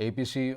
APC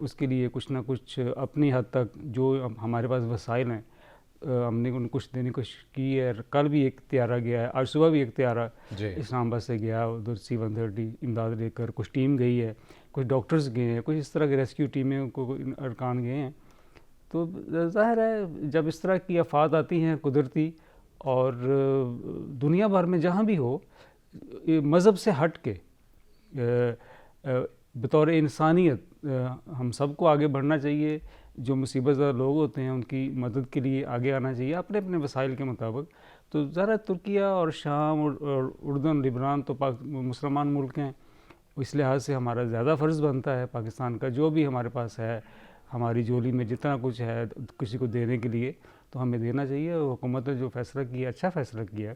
اس کے لیے کچھ نہ کچھ اپنی حد تک جو ہمارے پاس وسائل ہیں ہم نے ان کچھ دینے کی کوشش کی ہے. کل بھی ایک طیارہ گیا ہے, آج صبح بھی ایک طیارہ جی اسلام آباد سے گیا, ادھر C-130 امداد لے کر. کچھ ٹیم گئی ہے, کچھ ڈاکٹرز گئے ہیں, کچھ اس طرح کے ریسکیو ٹیمیں کو ارکان گئے ہیں. تو ظاہر ہے جب اس طرح کی آفات آتی ہیں قدرتی, اور دنیا بھر میں جہاں بھی ہو, مذہب سے ہٹ کے بطور انسانیت ہم سب کو آگے بڑھنا چاہیے. جو مصیبت زدہ لوگ ہوتے ہیں ان کی مدد کے لیے آگے آنا چاہیے اپنے اپنے وسائل کے مطابق. تو ذرا ترکیہ اور شام اور اردن, لبنان تو مسلمان ملک ہیں, اس لحاظ سے ہمارا زیادہ فرض بنتا ہے پاکستان کا جو بھی ہمارے پاس ہے, ہماری جولی میں جتنا کچھ ہے کسی کو دینے کے لیے تو ہمیں دینا چاہیے. اور حکومت نے جو فیصلہ کیا, اچھا فیصلہ کیا ہے.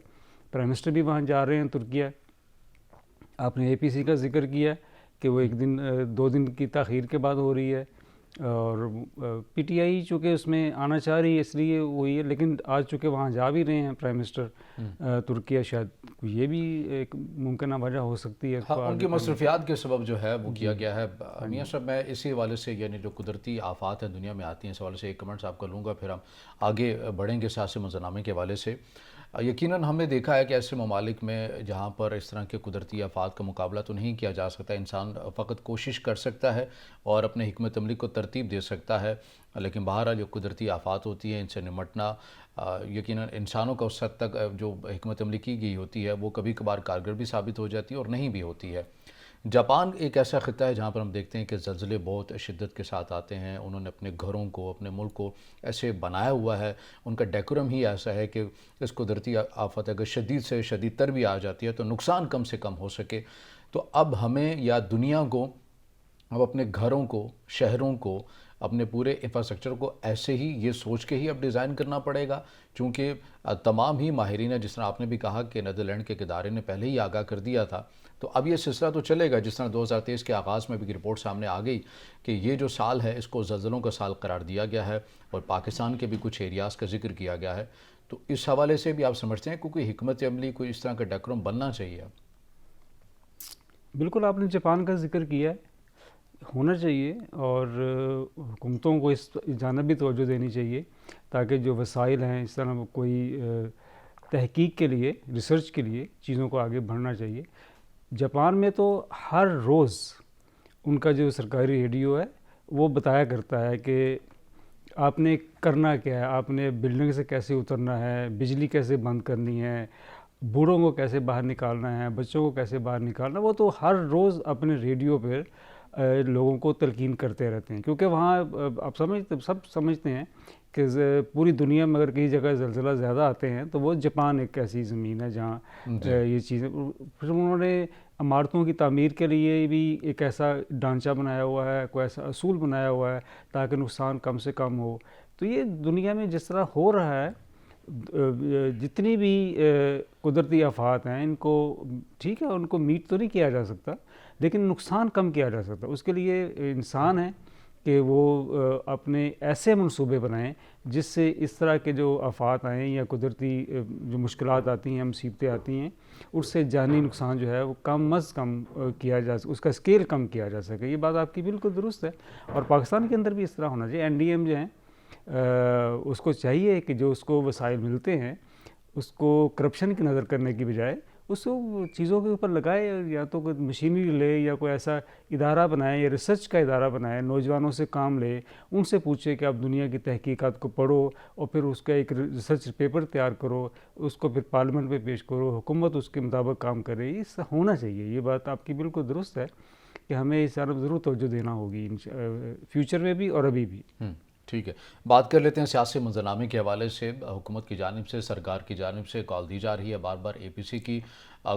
پرائم منسٹر بھی وہاں جا رہے ہیں ترکیہ. آپ نے APC کا ذکر کیا کہ وہ 2 دن کی تاخیر کے بعد ہو رہی ہے, اور PTI چونکہ اس میں آنا چاہ رہی ہے اس لیے وہی ہے. لیکن آج چونکہ وہاں جا بھی رہے ہیں پرائم منسٹر ترکیہ, شاید یہ بھی ایک ممکنہ وجہ ہو سکتی ہے. ہاں, ان کی مصروفیات کے سبب جو ہے وہ کیا گیا ہے. میاں صاحب, میں اسی حوالے سے یعنی جو قدرتی آفات ہیں دنیا میں آتی ہیں, اس حوالے سے ایک کمنٹس آپ کا لوں گا, پھر ہم آگے بڑھیں گے سیاسی منظرنامے کے حوالے سے. یقیناً ہم نے دیکھا ہے کہ ایسے ممالک میں جہاں پر اس طرح کے قدرتی آفات کا مقابلہ تو نہیں کیا جا سکتا, انسان فقط کوشش کر سکتا ہے اور اپنے حکمت عملی کو ترتیب دے سکتا ہے, لیکن بہرحال جو قدرتی آفات ہوتی ہیں ان سے نمٹنا یقیناً انسانوں کا اس حد تک جو حکمت عملی کی گئی ہوتی ہے وہ کبھی کبھار کارگر بھی ثابت ہو جاتی ہے اور نہیں بھی ہوتی ہے. جاپان ایک ایسا خطہ ہے جہاں پر ہم دیکھتے ہیں کہ زلزلے بہت شدت کے ساتھ آتے ہیں. انہوں نے اپنے گھروں کو, اپنے ملک کو ایسے بنایا ہوا ہے, ان کا ڈیکورم ہی ایسا ہے کہ اس قدرتی آفت اگر شدید سے شدید تر بھی آ جاتی ہے تو نقصان کم سے کم ہو سکے. تو اب ہمیں یا دنیا کو اب اپنے گھروں کو, شہروں کو, اپنے پورے انفراسٹرکچر کو ایسے ہی یہ سوچ کے ہی اب ڈیزائن کرنا پڑے گا, چونکہ تمام ہی ماہرین, جس طرح آپ نے بھی کہا کہ نیدرلینڈ کے ادارے نے پہلے ہی آگاہ کر دیا تھا, تو اب یہ سلسلہ تو چلے گا. جس طرح 2023 کے آغاز میں بھی رپورٹ سامنے آ گئی کہ یہ جو سال ہے اس کو زلزلوں کا سال قرار دیا گیا ہے, اور پاکستان کے بھی کچھ ایریاز کا ذکر کیا گیا ہے. تو اس حوالے سے بھی آپ سمجھتے ہیں کیونکہ حکمت عملی کوئی اس طرح کا ڈیکورم بننا چاہیے. بالکل, آپ نے جاپان کا ذکر کیا ہے, ہونا چاہیے, اور حکومتوں کو اس جانب بھی توجہ دینی چاہیے تاکہ جو وسائل ہیں اس طرح کوئی تحقیق کے لیے, ریسرچ کے لیے چیزوں کو آگے بڑھنا چاہیے. جاپان میں تو ہر روز ان کا جو سرکاری ریڈیو ہے وہ بتایا کرتا ہے کہ آپ نے کرنا کیا ہے, آپ نے بلڈنگ سے کیسے اترنا ہے, بجلی کیسے بند کرنی ہے, بوڑھوں کو کیسے باہر نکالنا ہے, بچوں کو کیسے باہر نکالنا ہے. وہ تو ہر روز اپنے ریڈیو پہ لوگوں کو تلقین کرتے رہتے ہیں, کیونکہ وہاں آپ سب سمجھتے ہیں کہ پوری دنیا میں اگر کسی جگہ زلزلہ زیادہ آتے ہیں تو وہ جاپان ایک ایسی زمین ہے جہاں یہ چیزیں. پھر انہوں نے عمارتوں کی تعمیر کے لیے بھی ایک ایسا ڈھانچہ بنایا ہوا ہے, کوئی ایسا اصول بنایا ہوا ہے تاکہ نقصان کم سے کم ہو. تو یہ دنیا میں جس طرح ہو رہا ہے, جتنی بھی قدرتی آفات ہیں ان کو ٹھیک ہے, ان کو میٹ تو نہیں کیا جا سکتا لیکن نقصان کم کیا جا سکتا. اس کے لیے انسان ہے کہ وہ اپنے ایسے منصوبے بنائیں جس سے اس طرح کے جو آفات آئیں یا قدرتی جو مشکلات آتی ہیں, مصیبتیں آتی ہیں, اس سے جانی نقصان جو ہے وہ کم از کم کیا جا سکے, اس کا اسکیل کم کیا جا سکے. یہ بات آپ کی بالکل درست ہے, اور پاکستان کے اندر بھی اس طرح ہونا چاہیے. NDM جو ہیں اس کو چاہیے کہ جو اس کو وسائل ملتے ہیں اس کو کرپشن کی نظر کرنے کی بجائے اس کو چیزوں کے اوپر لگائے, یا تو کوئی مشینری لے یا کوئی ایسا ادارہ بنائے یا ریسرچ کا ادارہ بنائے, نوجوانوں سے کام لے, ان سے پوچھے کہ آپ دنیا کی تحقیقات کو پڑھو اور پھر اس کا ایک ریسرچ پیپر تیار کرو, اس کو پھر پارلیمنٹ میں پیش کرو, حکومت اس کے مطابق کام کرے. یہ ہونا چاہیے. یہ بات آپ کی بالکل درست ہے کہ ہمیں اس طرف ضرور توجہ دینا ہوگی فیوچر میں بھی اور ابھی بھی. ٹھیک ہے, بات کر لیتے ہیں سیاسی منظرنامے کے حوالے سے. حکومت کی جانب سے, سرکار کی جانب سے کال دی جا رہی ہے بار بار APC کی,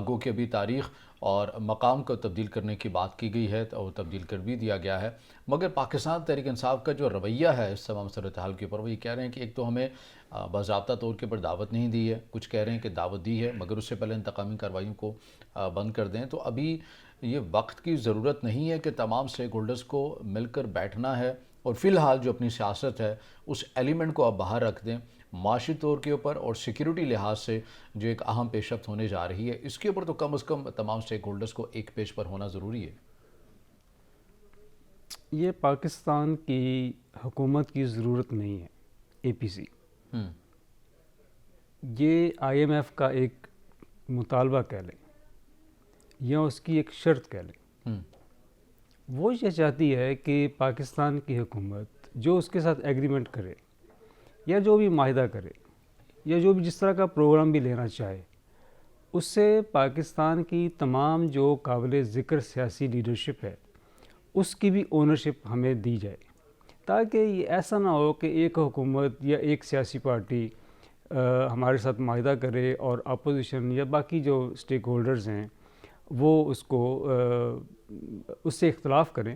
گو کہ ابھی تاریخ اور مقام کو تبدیل کرنے کی بات کی گئی ہے اور تبدیل کر بھی دیا گیا ہے, مگر پاکستان تحریک انصاف کا جو رویہ ہے اس تمام صورتحال کے اوپر وہ یہ کہہ رہے ہیں کہ ایک تو ہمیں باضابطہ طور کے پر دعوت نہیں دی ہے, کچھ کہہ رہے ہیں کہ دعوت دی ہے مگر اس سے پہلے انتقامی کارروائیوں کو بند کر دیں. تو ابھی یہ وقت کی ضرورت نہیں ہے کہ تمام اسٹیک ہولڈرز کو مل کر بیٹھنا ہے اور فی الحال جو اپنی سیاست ہے اس ایلیمنٹ کو آپ باہر رکھ دیں. معاشی طور کے اوپر اور سیکیورٹی لحاظ سے جو ایک اہم پیش رفت ہونے جا رہی ہے اس کے اوپر تو کم از کم تمام اسٹیک ہولڈرز کو ایک پیج پر ہونا ضروری ہے. یہ پاکستان کی حکومت کی ضرورت نہیں ہے اے پی سی. یہ آئی ایم ایف کا ایک مطالبہ کہہ لیں یا اس کی ایک شرط کہہ لیں. وہ یہ چاہتی ہے کہ پاکستان کی حکومت جو اس کے ساتھ ایگریمنٹ کرے یا جو بھی معاہدہ کرے یا جو بھی جس طرح کا پروگرام بھی لینا چاہے, اس سے پاکستان کی تمام جو قابل ذکر سیاسی لیڈرشپ ہے اس کی بھی اونرشپ ہمیں دی جائے, تاکہ یہ ایسا نہ ہو کہ ایک حکومت یا ایک سیاسی پارٹی ہمارے ساتھ معاہدہ کرے اور اپوزیشن یا باقی جو اسٹیک ہولڈرز ہیں وہ اس کو اس سے اختلاف کریں.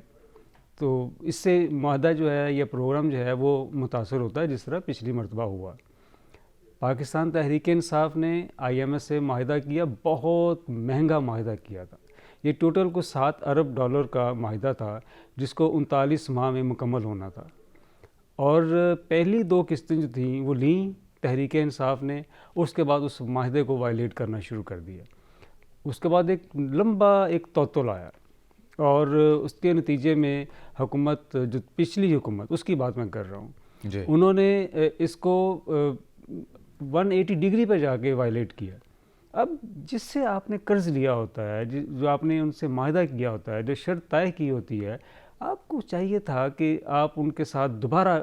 تو اس سے معاہدہ جو ہے یا پروگرام جو ہے وہ متاثر ہوتا ہے, جس طرح پچھلی مرتبہ ہوا. پاکستان تحریک انصاف نے آئی ایم ایس سے معاہدہ کیا, بہت مہنگا معاہدہ کیا تھا. یہ ٹوٹل کو $7 ارب کا معاہدہ تھا جس کو 39 ماہ میں مکمل ہونا تھا, اور پہلی 2 قسطیں جو تھیں وہ لیں تحریک انصاف نے, اس کے بعد اس معاہدے کو وائلیٹ کرنا شروع کر دیا. اس کے بعد ایک لمبا ایک توتل آیا, اور اس کے نتیجے میں حکومت, جو پچھلی حکومت اس کی بات میں کر رہا ہوں, انہوں نے اس کو 180 ڈگری پہ جا کے وائلیٹ کیا. اب جس سے آپ نے قرض لیا ہوتا ہے, جو آپ نے ان سے معاہدہ کیا ہوتا ہے, جو شرط طے کی ہوتی ہے, آپ کو چاہیے تھا کہ آپ ان کے ساتھ دوبارہ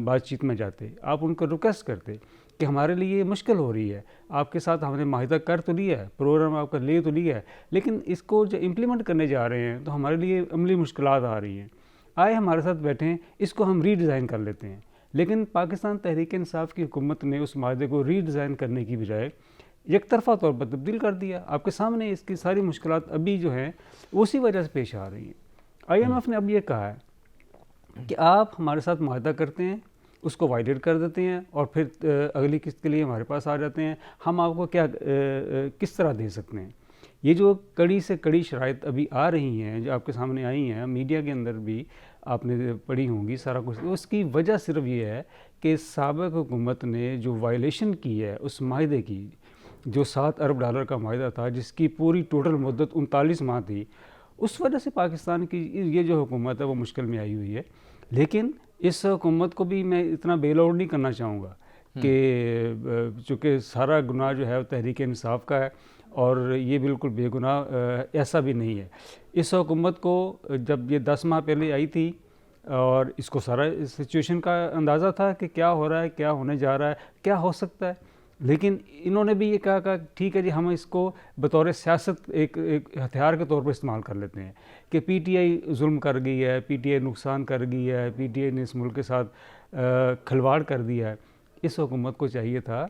بات چیت میں جاتے, آپ ان کو ریکویسٹ کرتے کہ ہمارے لیے یہ مشکل ہو رہی ہے, آپ کے ساتھ ہم نے معاہدہ کر تو لیا ہے, پروگرام آپ کا لے تو لیا ہے, لیکن اس کو جو امپلیمنٹ کرنے جا رہے ہیں تو ہمارے لیے عملی مشکلات آ رہی ہیں, آئے ہمارے ساتھ بیٹھیں, اس کو ہم ری ڈیزائن کر لیتے ہیں. لیکن پاکستان تحریک انصاف کی حکومت نے اس معاہدے کو ری ڈیزائن کرنے کی بجائے یک طرفہ طور پر تبدیل کر دیا. آپ کے سامنے اس کی ساری مشکلات ابھی جو ہیں اسی وجہ سے پیش آ رہی ہیں. آئی ایم ایف نے اب یہ کہا ہے کہ آپ ہمارے ساتھ معاہدہ کرتے ہیں, اس کو وائلیٹ کر دیتے ہیں, اور پھر اگلی قسط کے لیے ہمارے پاس آ جاتے ہیں, ہم آپ کو کیا کس طرح دے سکتے ہیں. یہ جو کڑی سے کڑی شرائط ابھی آ رہی ہیں, جو آپ کے سامنے آئی ہیں, میڈیا کے اندر بھی آپ نے پڑھی ہوں گی سارا کچھ, اس کی وجہ صرف یہ ہے کہ سابق حکومت نے جو وائلیشن کی ہے اس معاہدے کی, جو $7 ارب کا معاہدہ تھا جس کی پوری ٹوٹل مدت 39 ماہ تھی, اس وجہ سے پاکستان کی یہ جو حکومت ہے وہ مشکل میں آئی ہوئی ہے. لیکن اس حکومت کو بھی میں اتنا بیل آؤٹ نہیں کرنا چاہوں گا کہ چونکہ سارا گناہ جو ہے وہ تحریک انصاف کا ہے, اور یہ بالکل بے گناہ ایسا بھی نہیں ہے. اس حکومت کو جب یہ 10 ماہ پہلے آئی تھی اور اس کو سارا سچویشن کا اندازہ تھا کہ کیا ہو رہا ہے, کیا ہونے جا رہا ہے, کیا ہو سکتا ہے, لیکن انہوں نے بھی یہ کہا کہ ٹھیک ہے جی, ہم اس کو بطور سیاست ایک ہتھیار کے طور پر استعمال کر لیتے ہیں کہ پی ٹی آئی ظلم کر گئی ہے, پی ٹی آئی نقصان کر گئی ہے, پی ٹی آئی نے اس ملک کے ساتھ کھلواڑ کر دیا ہے. اس حکومت کو چاہیے تھا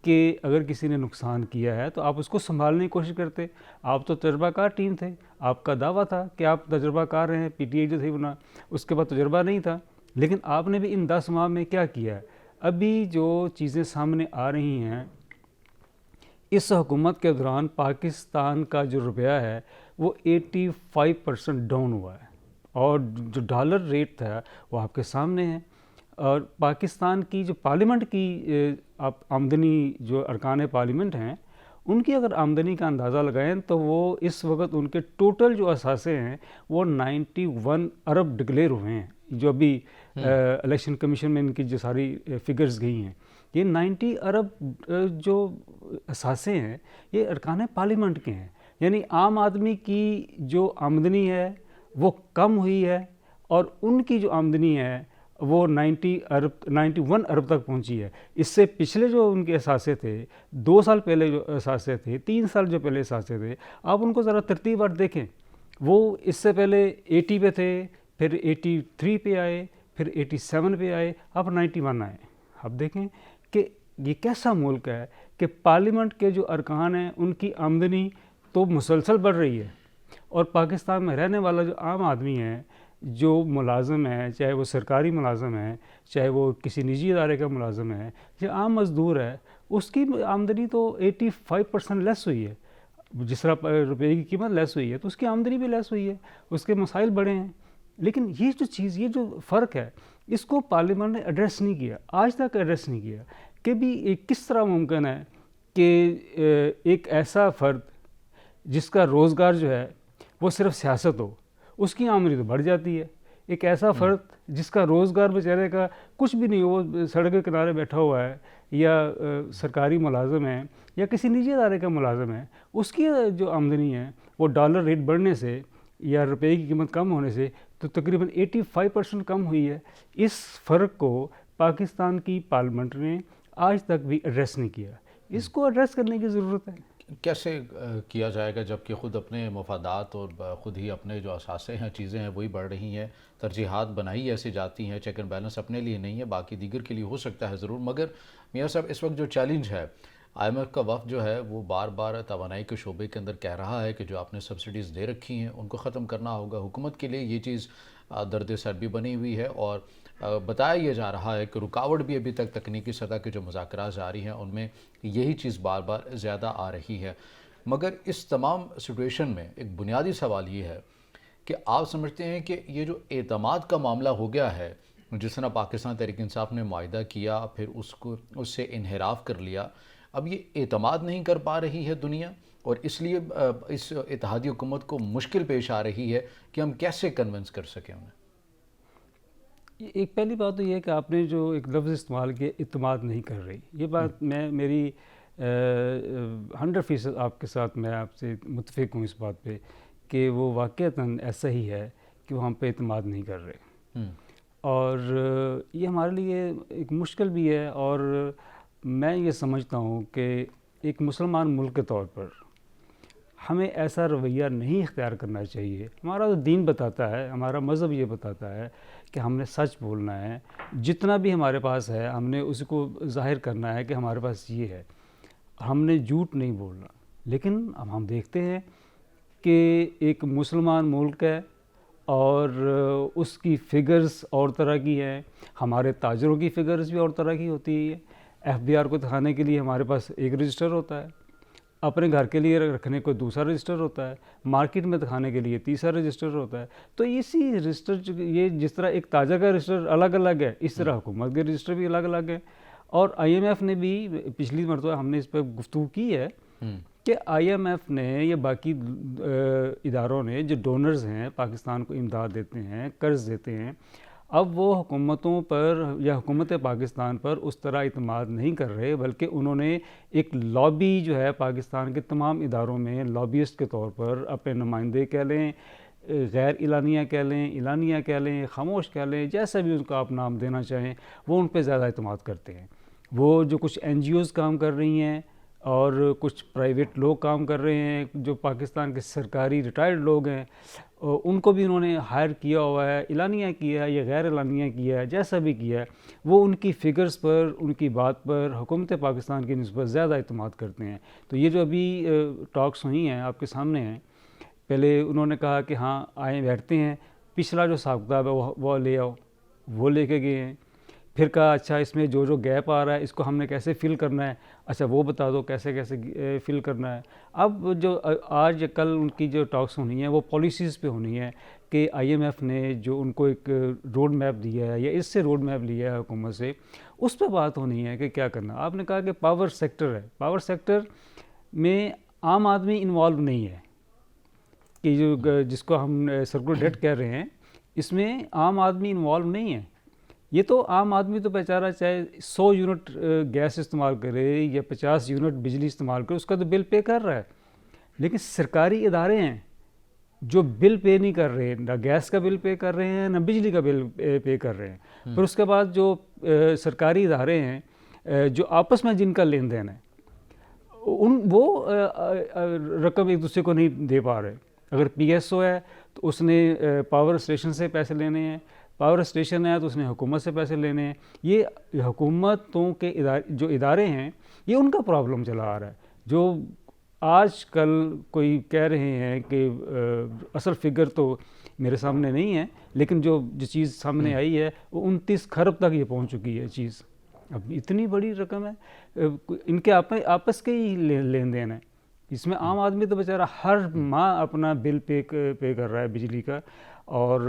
کہ اگر کسی نے نقصان کیا ہے تو آپ اس کو سنبھالنے کی کوشش کرتے. آپ تو تجربہ کار ٹیم تھے, آپ کا دعویٰ تھا کہ آپ تجربہ کار ہیں, پی ٹی آئی جو تھی بنا اس کے بعد تجربہ نہیں تھا, لیکن آپ نے بھی ان 10 ماہ میں کیا کیا ہے. ابھی جو چیزیں سامنے آ رہی ہیں, اس حکومت کے دوران پاکستان کا جو روپیہ ہے وہ 85% ڈاؤن ہوا ہے, اور جو ڈالر ریٹ تھا وہ آپ کے سامنے ہے. اور پاکستان کی جو پارلیمنٹ کی آپ آمدنی, جو ارکان پارلیمنٹ ہیں, ان کی اگر آمدنی کا اندازہ لگائیں تو وہ اس وقت ان کے ٹوٹل جو اثاثے ہیں وہ 91 ارب ڈکلیئر ہوئے ہیں, جو ابھی الیکشن کمیشن میں ان کی جو ساری فگرز گئی ہیں. یہ 90 ارب جو اثاثے ہیں یہ ارکان پارلیمنٹ کے ہیں, یعنی عام آدمی کی جو آمدنی ہے وہ کم ہوئی ہے, اور ان کی جو آمدنی ہے وہ 91 ارب تک پہنچی ہے. اس سے پچھلے جو ان کے اثاثے تھے, 2 سال پہلے جو اثاثے تھے, 3 سال جو پہلے اثاثے تھے, آپ ان کو ذرا ترتیب وار دیکھیں. وہ اس سے پہلے 80 پہ تھے, پھر 83 پہ آئے, پھر 87 پہ آئے, اب 91 آئے. اب دیکھیں کہ یہ کیسا ملک ہے کہ پارلیمنٹ کے جو ارکان ہیں ان کی آمدنی تو مسلسل بڑھ رہی ہے, اور پاکستان میں رہنے والا جو عام آدمی ہے, جو ملازم ہے, چاہے وہ سرکاری ملازم ہے, چاہے وہ کسی نجی ادارے کا ملازم ہے, یا عام مزدور ہے, اس کی آمدنی تو 85% لیس ہوئی ہے. جس طرح روپے کی قیمت لیس ہوئی ہے تو اس کی آمدنی بھی لیس ہوئی ہے, اس کے مسائل بڑے ہیں. لیکن یہ جو چیز, یہ جو فرق ہے, اس کو پارلیمنٹ نے ایڈریس نہیں کیا, آج تک ایڈریس نہیں کیا کہ بھی کس طرح ممکن ہے کہ ایک ایسا فرد جس کا روزگار جو ہے وہ صرف سیاست ہو, اس کی آمدنی تو بڑھ جاتی ہے. ایک ایسا فرد جس کا روزگار بیچارے کا کچھ بھی نہیں، وہ سڑک کے کنارے بیٹھا ہوا ہے یا سرکاری ملازم ہے یا کسی نجی ادارے کا ملازم ہے، اس کی جو آمدنی ہے وہ ڈالر ریٹ بڑھنے سے یا روپے کی قیمت کم ہونے سے تو تقریباً 85% کم ہوئی ہے. اس فرق کو پاکستان کی پارلیمنٹ نے آج تک بھی ایڈریس نہیں کیا. اس کو ایڈریس کرنے کی ضرورت ہے. کیسے کیا جائے گا جب کہ خود اپنے مفادات اور خود ہی اپنے جو اثاثے ہیں، چیزیں ہیں، وہی بڑھ رہی ہیں، ترجیحات بنائی ایسی جاتی ہیں، چیک اینڈ بیلنس اپنے لیے نہیں ہے، باقی دیگر کے لیے ہو سکتا ہے ضرور. مگر میاں صاحب اس وقت جو چیلنج ہے، آئی ایم ایف کا وفد جو ہے وہ بار بار توانائی کے شعبے کے اندر کہہ رہا ہے کہ جو آپ نے سبسڈیز دے رکھی ہیں ان کو ختم کرنا ہوگا. حکومت کے لیے یہ چیز درد سر بھی بنی ہوئی ہے اور بتایا یہ جا رہا ہے کہ رکاوٹ بھی ابھی تک تکنیکی سطح کے جو مذاکرات جاری ہیں ان میں یہی چیز بار بار زیادہ آ رہی ہے. مگر اس تمام سچویشن میں ایک بنیادی سوال یہ ہے کہ آپ سمجھتے ہیں کہ یہ جو اعتماد کا معاملہ ہو گیا ہے، جس طرح پاکستان تحریک انصاف نے معاہدہ کیا پھر اس سے انحراف کر لیا، اب یہ اعتماد نہیں کر پا رہی ہے دنیا اور اس لیے اس اتحادی حکومت کو مشکل پیش آ رہی ہے کہ ہم کیسے کنونس کر سکیں انہیں؟ ایک پہلی بات تو یہ ہے کہ آپ نے جو ایک لفظ استعمال کیا، اعتماد نہیں کر رہی، یہ بات میری 100% آپ کے ساتھ میں آپ سے متفق ہوں اس بات پہ کہ وہ واقعتاً ایسا ہی ہے کہ وہ ہم پہ اعتماد نہیں کر رہے. اور یہ ہمارے لیے ایک مشکل بھی ہے. اور میں یہ سمجھتا ہوں کہ ایک مسلمان ملک کے طور پر ہمیں ایسا رویہ نہیں اختیار کرنا چاہیے. ہمارا تو دین بتاتا ہے، ہمارا مذہب یہ بتاتا ہے کہ ہم نے سچ بولنا ہے، جتنا بھی ہمارے پاس ہے ہم نے اس کو ظاہر کرنا ہے کہ ہمارے پاس یہ ہے، ہم نے جھوٹ نہیں بولنا. لیکن اب ہم دیکھتے ہیں کہ ایک مسلمان ملک ہے اور اس کی فگرز اور طرح کی ہیں، ہمارے تاجروں کی فگرز بھی اور طرح کی ہوتی ہے. ایف بی آر کو دکھانے کے لیے ہمارے پاس ایک رجسٹر ہوتا ہے، اپنے گھر کے لیے رکھنے کو دوسرا رجسٹر ہوتا ہے، مارکیٹ میں دکھانے کے لیے تیسرا رجسٹر ہوتا ہے. تو اسی رجسٹر یہ جس طرح ایک تاجر کا رجسٹر الگ الگ ہے، اس طرح حکومت کے رجسٹر بھی الگ الگ ہیں. اور آئی ایم ایف نے بھی پچھلی مرتبہ ہم نے اس پہ گفتگو کی ہے کہ آئی ایم ایف نے یا باقی اداروں نے جو ڈونرز ہیں پاکستان کو امداد دیتے ہیں، قرض دیتے ہیں، اب وہ حکومتوں پر یا حکومت پاکستان پر اس طرح اعتماد نہیں کر رہے، بلکہ انہوں نے ایک لابی جو ہے پاکستان کے تمام اداروں میں لابیسٹ کے طور پر اپنے نمائندے کہہ لیں، غیر اعلانیہ کہہ لیں، اعلانیہ کہہ لیں، خاموش کہہ لیں، جیسا بھی ان کا آپ نام دینا چاہیں، وہ ان پہ زیادہ اعتماد کرتے ہیں. وہ جو کچھ این جی اوز کام کر رہی ہیں اور کچھ پرائیویٹ لوگ کام کر رہے ہیں، جو پاکستان کے سرکاری ریٹائرڈ لوگ ہیں، ان کو بھی انہوں نے ہائر کیا ہوا ہے، اعلانیہ کیا ہے یا غیر اعلانیہ کیا ہے، جیسا بھی کیا ہے، وہ ان کی فگرز پر، ان کی بات پر حکومت پاکستان کی نسبت زیادہ اعتماد کرتے ہیں. تو یہ جو ابھی ٹاکس ہوئی ہیں آپ کے سامنے ہیں، پہلے انہوں نے کہا کہ ہاں آئیں بیٹھتے ہیں، پچھلا جو حساب کتاب ہے وہ لے آؤ، وہ لے کے گئے ہیں. پھر کہا اچھا اس میں جو گیپ آ رہا ہے اس کو ہم نے کیسے فل کرنا ہے، اچھا وہ بتا دو کیسے کیسے فل کرنا ہے. اب جو آج کل ان کی جو ٹاکس ہونی ہیں وہ پالیسیز پہ ہونی ہے کہ آئی ایم ایف نے جو ان کو ایک روڈ میپ دیا ہے یا اس سے روڈ میپ لیا ہے حکومت سے، اس پہ بات ہونی ہے کہ کیا کرنا. آپ نے کہا کہ پاور سیکٹر ہے، پاور سیکٹر میں عام آدمی انوالو نہیں ہے، کہ جو جس کو ہم سرکولر ڈیٹ کہہ رہے ہیں، اس میں عام آدمی انوالو نہیں ہے. یہ تو عام آدمی تو بیچارہ چاہے 100 یونٹ گیس استعمال کرے یا 50 یونٹ بجلی استعمال کرے، اس کا تو بل پے کر رہا ہے. لیکن سرکاری ادارے ہیں جو بل پے نہیں کر رہے، نہ گیس کا بل پے کر رہے ہیں نہ بجلی کا بل پے کر رہے ہیں. پھر اس کے بعد جو سرکاری ادارے ہیں جو آپس میں جن کا لین دین ہے، وہ رقم ایک دوسرے کو نہیں دے پا رہے. اگر پی ایس او ہے تو اس نے پاور اسٹیشن سے پیسے لینے ہیں، پاور اسٹیشن ہے تو اس نے حکومت سے پیسے لینے ہیں. یہ حکومتوں کے جو ادارے ہیں یہ ان کا پرابلم چلا آ رہا ہے. جو آج کل کوئی کہہ رہے ہیں کہ اصل فگر تو میرے سامنے نہیں ہے، لیکن جو چیز سامنے آئی ہے وہ 29 کھرب تک یہ پہنچ چکی ہے چیز. اب اتنی بڑی رقم ہے، ان کے آپس کے ہی لین دین ہے. اس میں عام آدمی تو بیچارہ ہر ماہ اپنا بل پے کر رہا ہے بجلی کا، اور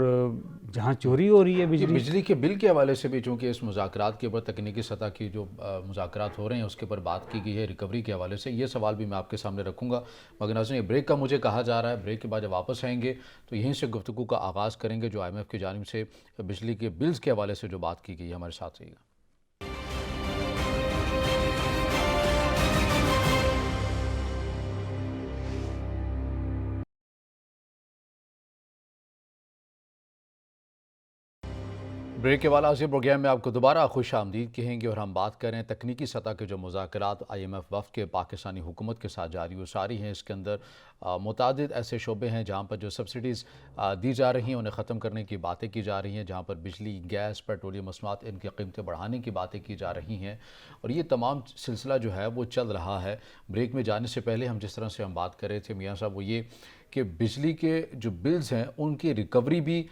جہاں چوری ہو رہی ہے بجلی کے بل کے حوالے سے بھی، چونکہ اس مذاکرات کے اوپر تکنیکی سطح کی جو مذاکرات ہو رہے ہیں اس کے اوپر بات کی گئی ہے ریکوری کے حوالے سے، یہ سوال بھی میں آپ کے سامنے رکھوں گا، مگر ناظرین بریک کا مجھے کہا جا رہا ہے، بریک کے بعد جب واپس آئیں گے تو یہیں سے گفتگو کا آغاز کریں گے جو آئی ایم ایف کی جانب سے بجلی کے بلز کے حوالے سے جو بات کی گئی ہے۔ ہمارے ساتھ رہیے گا۔ بریک کے والا سے پروگرام میں آپ کو دوبارہ خوش آمدید کہیں گے، اور ہم بات کر رہے ہیں تکنیکی سطح کے جو مذاکرات آئی ایم ایف وفد کے پاکستانی حکومت کے ساتھ جاری و ساری ہیں۔ اس کے اندر متعدد ایسے شعبے ہیں جہاں پر جو سبسڈیز دی جا رہی ہیں انہیں ختم کرنے کی باتیں کی جا رہی ہیں، جہاں پر بجلی، گیس، پیٹرولیم مصنوعات ان کی قیمتیں بڑھانے کی باتیں کی جا رہی ہیں، اور یہ تمام سلسلہ جو ہے وہ چل رہا ہے۔ بریک میں جانے سے پہلے جس طرح سے ہم بات کر رہے تھے میاں صاحب، وہ یہ کہ بجلی کے جو بلز ہیں ان کی ریکوری بھی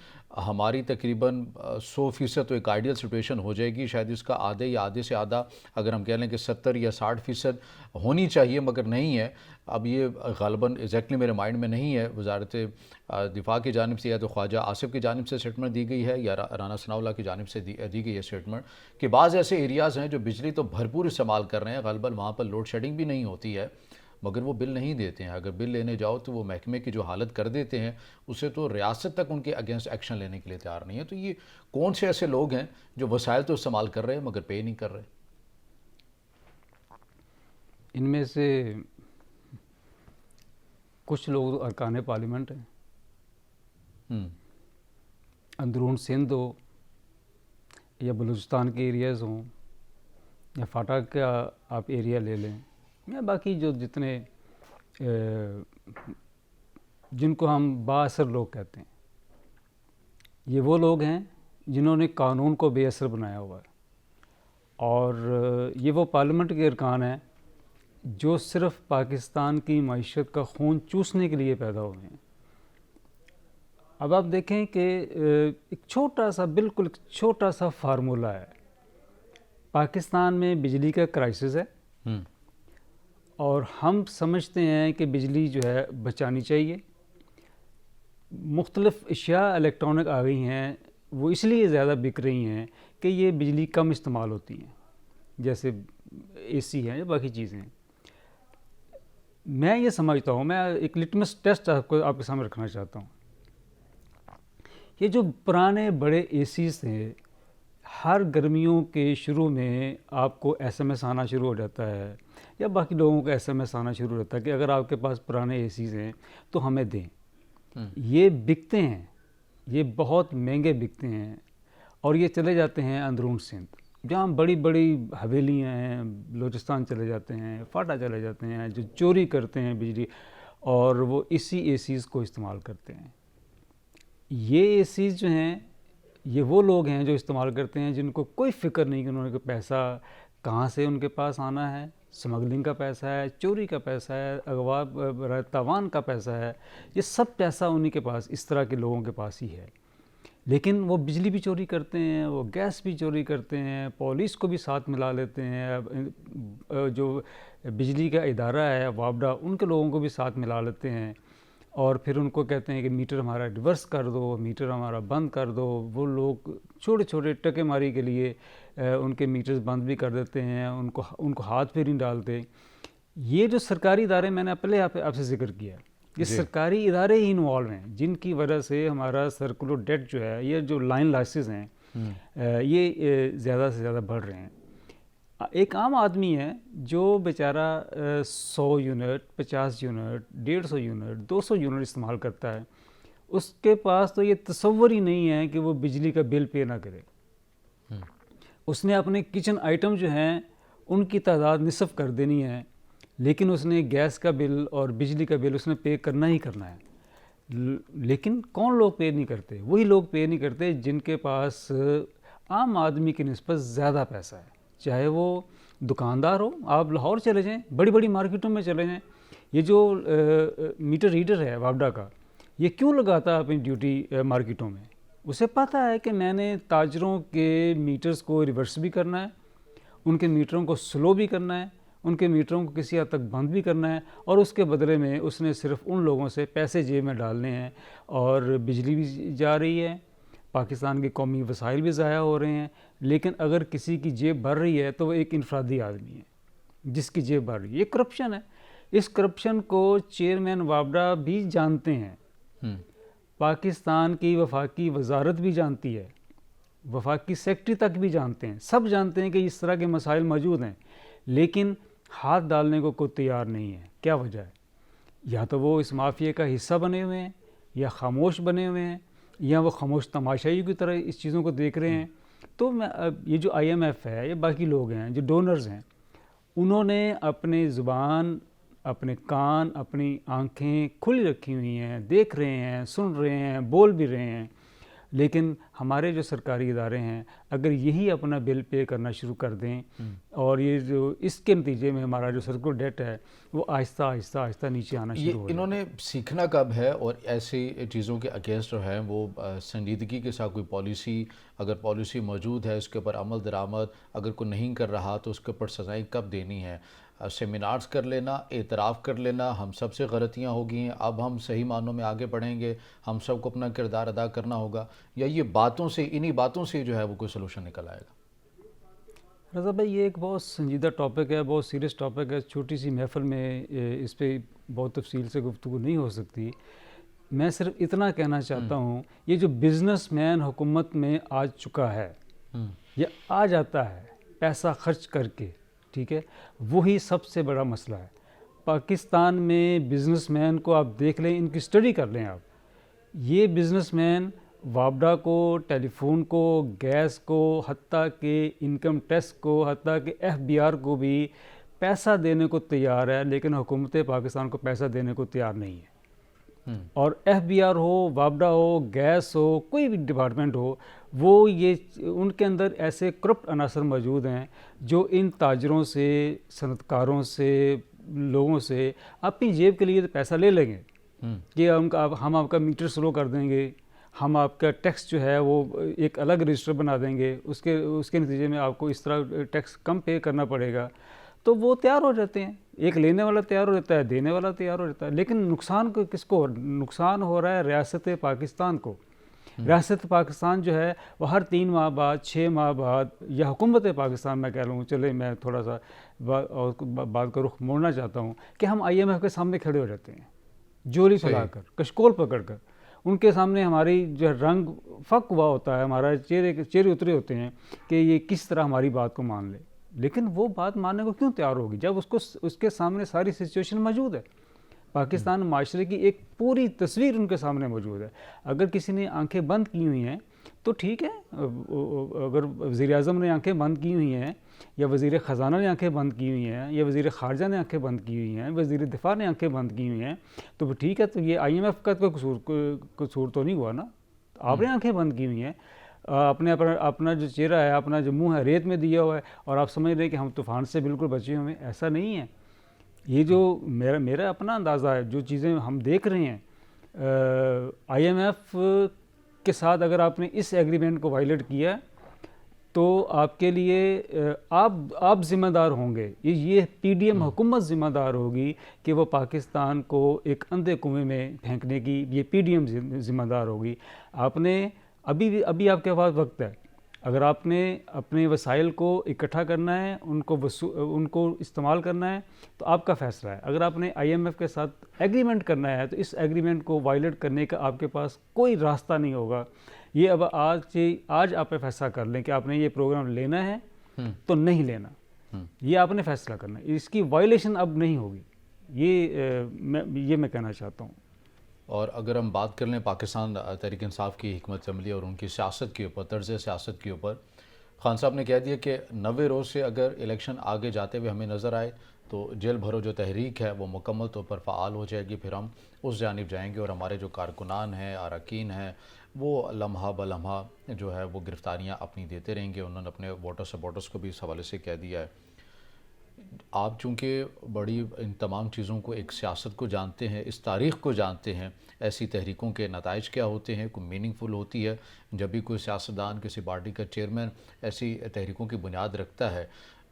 ہماری تقریباً 100% تو ایک آئیڈیل سچویشن ہو جائے گی، شاید اس کا آدھے یا آدھے سے آدھا اگر ہم کہہ لیں کہ 70 یا 60% ہونی چاہیے، مگر نہیں ہے۔ اب یہ غالباً ایگزیکٹلی میرے مائنڈ میں نہیں ہے، وزارت دفاع کی جانب سے یا تو خواجہ آصف کی جانب سے اسٹیٹمنٹ دی گئی ہے یا رانا ثناء اللہ کی جانب سے دی گئی ہے اسٹیٹمنٹ کہ بعض ایسے ایریاز ہیں جو بجلی تو بھرپور استعمال کر رہے ہیں، غالباً وہاں پر لوڈ شیڈنگ بھی نہیں ہوتی ہے، مگر وہ بل نہیں دیتے ہیں۔ اگر بل لینے جاؤ تو وہ محکمے کی جو حالت کر دیتے ہیں اسے تو ریاست تک ان کے اگینسٹ ایکشن لینے کے لیے تیار نہیں ہے۔ تو یہ کون سے ایسے لوگ ہیں جو وسائل تو استعمال کر رہے ہیں مگر پے نہیں کر رہے؟ ان میں سے کچھ لوگ ارکان پارلیمنٹ ہیں، اندرون سندھ ہو یا بلوچستان کے ایریاز ہوں یا فاٹا کا آپ ایریا لے لیں، یا باقی جو جتنے جن کو ہم با اثر لوگ کہتے ہیں، یہ وہ لوگ ہیں جنہوں نے قانون کو بے اثر بنایا ہوا ہے، اور یہ وہ پارلیمنٹ کے ارکان ہیں جو صرف پاکستان کی معیشت کا خون چوسنے کے لیے پیدا ہوئے ہیں۔ اب آپ دیکھیں کہ ایک چھوٹا سا، بالکل ایک چھوٹا سا فارمولہ ہے، پاکستان میں بجلی کا کرائسس ہے، اور ہم سمجھتے ہیں کہ بجلی جو ہے بچانی چاہیے۔ مختلف اشیاء الیکٹرانک آ گئی ہیں، وہ اس لیے زیادہ بک رہی ہیں کہ یہ بجلی کم استعمال ہوتی ہیں، جیسے اے سی ہیں یا باقی چیزیں ہیں۔ میں یہ سمجھتا ہوں، میں ایک لٹمس ٹیسٹ آپ کے سامنے رکھنا چاہتا ہوں۔ یہ جو پرانے بڑے اے سیز تھے، ہر گرمیوں کے شروع میں آپ کو ایس ایم ایس آنا شروع ہو جاتا ہے، یا باقی لوگوں کو ایس ایم ایس آنا شروع ہو جاتا ہے کہ اگر آپ کے پاس پرانے اے سیز ہیں تو ہمیں دیں۔ یہ بکتے ہیں، یہ بہت مہنگے بکتے ہیں، اور یہ چلے جاتے ہیں اندرون سندھ، جہاں بڑی بڑی حویلیاں ہیں، بلوچستان چلے جاتے ہیں، فاٹا چلے جاتے ہیں، جو چوری کرتے ہیں بجلی، اور وہ اسی اے سیز کو استعمال کرتے ہیں۔ یہ اے سیز جو ہیں، یہ وہ لوگ ہیں جو استعمال کرتے ہیں جن کو کوئی فکر نہیں کہ انہوں نے پیسہ کہاں سے ان کے پاس آنا ہے، سمگلنگ کا پیسہ ہے، چوری کا پیسہ ہے، اغوا برائے تاوان کا پیسہ ہے، یہ سب پیسہ انہی کے پاس، اس طرح کے لوگوں کے پاس ہی ہے۔ لیکن وہ بجلی بھی چوری کرتے ہیں، وہ گیس بھی چوری کرتے ہیں، پولیس کو بھی ساتھ ملا لیتے ہیں، جو بجلی کا ادارہ ہے وابڈا، ان کے لوگوں کو بھی ساتھ ملا لیتے ہیں، اور پھر ان کو کہتے ہیں کہ میٹر ہمارا ریورس کر دو، میٹر ہمارا بند کر دو۔ وہ لوگ چھوٹے چھوٹے ٹکے ماری کے لیے ان کے میٹرز بند بھی کر دیتے ہیں، ان کو ہاتھ پہ نہیں ڈالتے۔ یہ جو سرکاری ادارے میں نے پہلے آپ سے ذکر کیا، یہ سرکاری ادارے ہی انوالو ہیں جن کی وجہ سے ہمارا سرکولر ڈیٹ جو ہے، یہ جو لائن لاسز ہیں، یہ زیادہ سے زیادہ بڑھ رہے ہیں۔ ایک عام آدمی ہے جو بیچارہ 100 یونٹ، 50 یونٹ، 150 یونٹ، 200 یونٹ استعمال کرتا ہے، اس کے پاس تو یہ تصور ہی نہیں ہے کہ وہ بجلی کا بل پے نہ کرے۔ اس نے اپنے کچن آئٹم جو ہیں ان کی تعداد نصف کر دینی ہے، لیکن اس نے گیس کا بل اور بجلی کا بل اس نے پے کرنا ہی کرنا ہے۔ لیکن کون لوگ پے نہیں کرتے؟ وہی لوگ پے نہیں کرتے جن کے پاس عام آدمی کی نسبت زیادہ پیسہ ہے، چاہے وہ دکاندار ہو۔ آپ لاہور چلے جائیں، بڑی بڑی مارکیٹوں میں چلے جائیں، یہ جو میٹر ریڈر ہے وابڈا کا، یہ کیوں لگاتا ہے اپنی ڈیوٹی مارکیٹوں میں؟ اسے پتہ ہے کہ میں نے تاجروں کے میٹرز کو ریورس بھی کرنا ہے، ان کے میٹروں کو سلو بھی کرنا ہے، ان کے میٹروں کو کسی حد تک بند بھی کرنا ہے، اور اس کے بدلے میں اس نے صرف ان لوگوں سے پیسے جیب میں ڈالنے ہیں، اور بجلی بھی جا رہی ہے، پاکستان کے قومی وسائل بھی ضائع ہو رہے ہیں، لیکن اگر کسی کی جیب بھر رہی ہے تو وہ ایک انفرادی آدمی ہے جس کی جیب بھر رہی ہے۔ یہ کرپشن ہے۔ اس کرپشن کو چیئرمین وابڈا بھی جانتے ہیں، پاکستان کی وفاقی وزارت بھی جانتی ہے، وفاقی سیکرٹری تک بھی جانتے ہیں، سب جانتے ہیں کہ اس طرح کے مسائل موجود ہیں، لیکن ہاتھ ڈالنے کو کوئی تیار نہیں ہے۔ کیا وجہ ہے؟ یا تو وہ اس مافیا کا حصہ بنے ہوئے ہیں، یا خاموش بنے ہوئے ہیں، یا وہ خاموش تماشائی کی طرح اس چیزوں کو دیکھ رہے ہیں۔ تو یہ جو آئی ایم ایف ہے یا باقی لوگ ہیں جو ڈونرز ہیں، انہوں نے اپنی زبان، اپنے کان، اپنی آنکھیں کھلی رکھی ہوئی ہیں، دیکھ رہے ہیں، سن رہے ہیں، بول بھی رہے ہیں، لیکن ہمارے جو سرکاری ادارے ہیں اگر یہی اپنا بل پے کرنا شروع کر دیں، اور یہ جو اس کے نتیجے میں ہمارا جو سرکل ڈیٹ ہے وہ آہستہ آہستہ آہستہ نیچے آنا یہ شروع ہو جائے۔ انہوں نے سیکھنا کب ہے، اور ایسی چیزوں کے اگینسٹ جو ہے وہ سنجیدگی کے ساتھ کوئی پالیسی، اگر پالیسی موجود ہے اس کے اوپر عمل درآمد اگر کوئی نہیں کر رہا تو اس کے اوپر سزائیں کب دینی ہیں؟ سیمینارز کر لینا، اعتراف کر لینا ہم سب سے غلطیاں ہو گئی ہیں، اب ہم صحیح معنوں میں آگے بڑھیں گے، ہم سب کو اپنا کردار ادا کرنا ہوگا، یا یہ باتوں سے، انہی باتوں سے جو ہے وہ کوئی سلوشن نکل آئے گا؟ رضا بھائی، یہ ایک بہت سنجیدہ ٹاپک ہے، بہت سیریس ٹاپک ہے، چھوٹی سی محفل میں اس پہ بہت تفصیل سے گفتگو نہیں ہو سکتی۔ میں صرف اتنا کہنا چاہتا ہوں، یہ جو بزنس مین حکومت میں آ چکا ہے یا آ جاتا ہے پیسہ خرچ کر کے، ٹھیک ہے، وہی سب سے بڑا مسئلہ ہے۔ پاکستان میں بزنس مین کو آپ دیکھ لیں، ان کی اسٹڈی کر لیں آپ، یہ بزنس مین وابڈا کو، ٹیلی فون کو، گیس کو، حتیٰ کہ انکم ٹیکس کو، حتیٰ کہ ایف بی آر کو بھی پیسہ دینے کو تیار ہے، لیکن حکومت پاکستان کو پیسہ دینے کو تیار نہیں ہے۔ اور ایف بی آر ہو، وابڈا ہو، گیس ہو، کوئی بھی ڈپارٹمنٹ ہو، وہ یہ ان کے اندر ایسے کرپٹ عناصر موجود ہیں جو ان تاجروں سے، صنعت کاروں سے، لوگوں سے اپنی جیب کے لیے پیسہ لے لیں گے کہ ہم آپ کا میٹر سلو کر دیں گے، ہم آپ کا ٹیکس جو ہے وہ ایک الگ رجسٹر بنا دیں گے، اس کے نتیجے میں آپ کو اس طرح ٹیکس کم پے کرنا پڑے گا، تو وہ تیار ہو جاتے ہیں۔ ایک لینے والا تیار ہو جاتا ہے، دینے والا تیار ہو جاتا ہے، لیکن نقصان کو کس کو؟ نقصان ہو رہا ہے ریاست پاکستان کو۔ ریاست پاکستان جو ہے وہ ہر 3 ماہ بعد، 6 ماہ بعد، یا حکومت پاکستان میں کہہ لوں، چلے میں تھوڑا سا بات کا رخ موڑنا چاہتا ہوں کہ ہم آئی ایم ایف کے سامنے کھڑے ہو جاتے ہیں، جولی پھیلا کر، کشکول پکڑ کر، ان کے سامنے ہماری جو رنگ فک ہوا ہوتا ہے، ہمارا چہرے اترے ہوتے ہیں کہ یہ کس طرح ہماری بات کو مان لے، لیکن وہ بات ماننے کو کیوں تیار ہوگی جب اس کے سامنے ساری سچویشن موجود ہے؟ پاکستان معاشرے کی ایک پوری تصویر ان کے سامنے موجود ہے۔ اگر کسی نے آنکھیں بند کی ہوئی ہیں تو ٹھیک ہے، اگر وزیر اعظم نے آنکھیں بند کی ہوئی ہیں، یا وزیر خزانہ نے آنکھیں بند کی ہوئی ہیں، یا وزیر خارجہ نے آنکھیں بند کی ہوئی ہیں، وزیر دفاع نے آنکھیں بند کی ہوئی ہیں، تو ٹھیک ہے، تو یہ آئی ایم ایف کا قصور تو نہیں ہوا نا؟ آپ نے آنکھیں بند کی ہوئی ہیں، اپنا جو چہرہ ہے، اپنا جو منہ ہے ریت میں دیا ہوا ہے، اور آپ سمجھ رہے ہیں کہ ہم طوفان سے بالکل بچے ہوئے ہیں۔ ایسا نہیں ہے۔ یہ جو میرا اپنا اندازہ ہے، جو چیزیں ہم دیکھ رہے ہیں، آئی ایم ایف کے ساتھ اگر آپ نے اس ایگریمنٹ کو وائلیٹ کیا تو آپ کے لیے آپ ذمہ دار ہوں گے، یہ پی ڈی ایم حکومت ذمہ دار ہوگی کہ وہ پاکستان کو ایک اندھے کنویں میں پھینکنے کی، یہ پی ڈی ایم ذمہ دار ہوگی۔ آپ نے ابھی آپ کے پاس وقت ہے، اگر آپ نے اپنے وسائل کو اکٹھا کرنا ہے، ان کو استعمال کرنا ہے تو آپ کا فیصلہ ہے۔ اگر آپ نے آئی ایم ایف کے ساتھ ایگریمنٹ کرنا ہے تو اس ایگریمنٹ کو وائلیٹ کرنے کا آپ کے پاس کوئی راستہ نہیں ہوگا۔ یہ اب آج آپ فیصلہ کر لیں کہ آپ نے یہ پروگرام لینا ہے تو نہیں لینا، یہ آپ نے فیصلہ کرنا ہے، اس کی وائلیشن اب نہیں ہوگی۔ یہ میں کہنا چاہتا ہوں۔ اور اگر ہم بات کر لیں پاکستان تحریک انصاف کی حکمت عملی اور ان کی سیاست کے اوپر، طرز سیاست کے اوپر، خان صاحب نے کہہ دیا کہ 90 روز سے اگر الیکشن آگے جاتے ہوئے ہمیں نظر آئے تو جیل بھرو جو تحریک ہے وہ مکمل طور پر فعال ہو جائے گی، پھر ہم اس جانب جائیں گے، اور ہمارے جو کارکنان ہیں، اراکین ہیں، وہ لمحہ بلمحہ جو ہے وہ گرفتاریاں اپنی دیتے رہیں گے۔ انہوں نے اپنے سپورٹرز کو بھی اس حوالے سے کہہ دیا ہے۔ آپ چونکہ بڑی ان تمام چیزوں کو، ایک سیاست کو جانتے ہیں، اس تاریخ کو جانتے ہیں، ایسی تحریکوں کے نتائج کیا ہوتے ہیں، کوئی میننگ فل ہوتی ہے جب بھی کوئی سیاستدان، کسی پارٹی کا چیئرمین ایسی تحریکوں کی بنیاد رکھتا ہے،